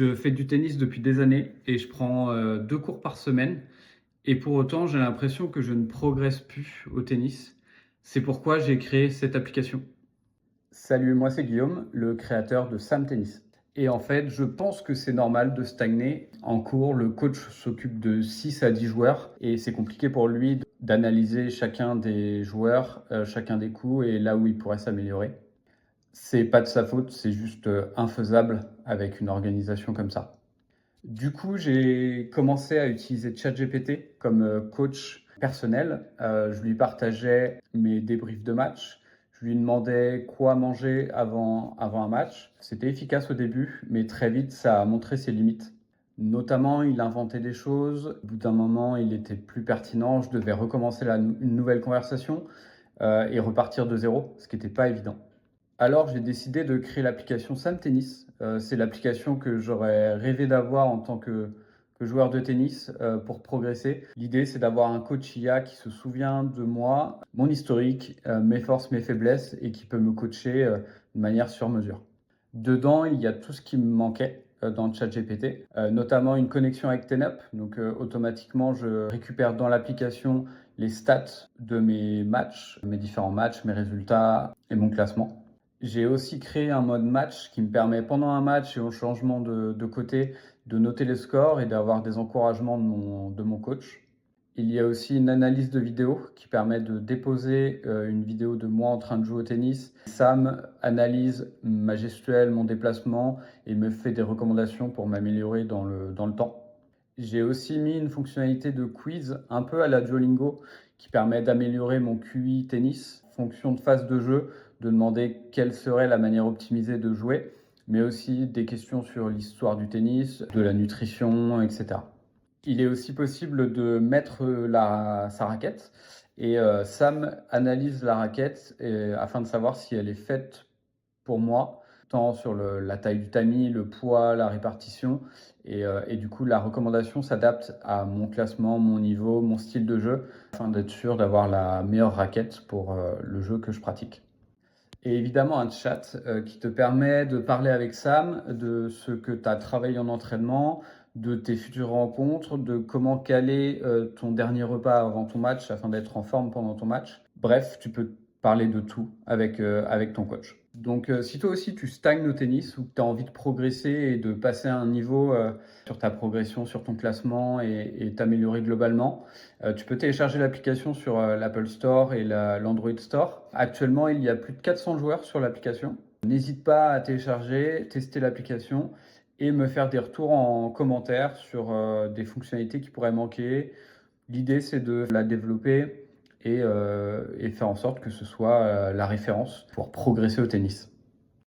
Je fais du tennis depuis des années et je prends 2 cours par semaine et pour autant, j'ai l'impression que je ne progresse plus au tennis. C'est pourquoi j'ai créé cette application. Salut, moi c'est Guillaume, le créateur de Sam Tennis. Et en fait, je pense que c'est normal de stagner. En cours, le coach s'occupe de 6 à 10 joueurs et c'est compliqué pour lui d'analyser chacun des joueurs, chacun des coups et là où il pourrait s'améliorer. C'est pas de sa faute, c'est juste infaisable avec une organisation comme ça. Du coup, j'ai commencé à utiliser ChatGPT comme coach personnel. Je lui partageais mes débriefs de match. Je lui demandais quoi manger avant un match. C'était efficace au début, mais très vite, ça a montré ses limites. Notamment, il inventait des choses. Au bout d'un moment, il était plus pertinent. Je devais recommencer une nouvelle conversation et repartir de zéro, ce qui n'était pas évident. Alors, j'ai décidé de créer l'application Sam Tennis. C'est l'application que j'aurais rêvé d'avoir en tant que joueur de tennis pour progresser. L'idée, c'est d'avoir un coach IA qui se souvient de moi, mon historique, mes forces, mes faiblesses et qui peut me coacher de manière sur mesure. Dedans, il y a tout ce qui me manquait dans ChatGPT, notamment une connexion avec TenUp. Donc, automatiquement, je récupère dans l'application les stats de mes matchs, mes différents matchs, mes résultats et mon classement. J'ai aussi créé un mode match qui me permet pendant un match et au changement de côté de noter les scores et d'avoir des encouragements de mon coach. Il y a aussi une analyse de vidéo qui permet de déposer une vidéo de moi en train de jouer au tennis. Sam analyse ma gestuelle, mon déplacement et me fait des recommandations pour m'améliorer dans le temps. J'ai aussi mis une fonctionnalité de quiz un peu à la Duolingo qui permet d'améliorer mon QI tennis, fonction de phase de jeu, de demander quelle serait la manière optimisée de jouer, mais aussi des questions sur l'histoire du tennis, de la nutrition, etc. Il est aussi possible de mettre sa raquette et Sam analyse la raquette afin de savoir si elle est faite pour moi, tant sur la taille du tamis, le poids, la répartition. Et du coup, la recommandation s'adapte à mon classement, mon niveau, mon style de jeu, afin d'être sûr d'avoir la meilleure raquette pour le jeu que je pratique. Et évidemment, un chat qui te permet de parler avec Sam de ce que tu as travaillé en entraînement, de tes futures rencontres, de comment caler ton dernier repas avant ton match afin d'être en forme pendant ton match. Bref, tu peux parler de tout avec ton coach. Donc, si toi aussi tu stagnes au tennis ou que tu as envie de progresser et de passer à un niveau sur ta progression, sur ton classement et t'améliorer globalement, tu peux télécharger l'application sur l'Apple Store et l'Android Store. Actuellement, il y a plus de 400 joueurs sur l'application. N'hésite pas à télécharger, tester l'application et me faire des retours en commentaire sur des fonctionnalités qui pourraient manquer. L'idée, c'est de la développer et faire en sorte que ce soit la référence pour progresser au tennis.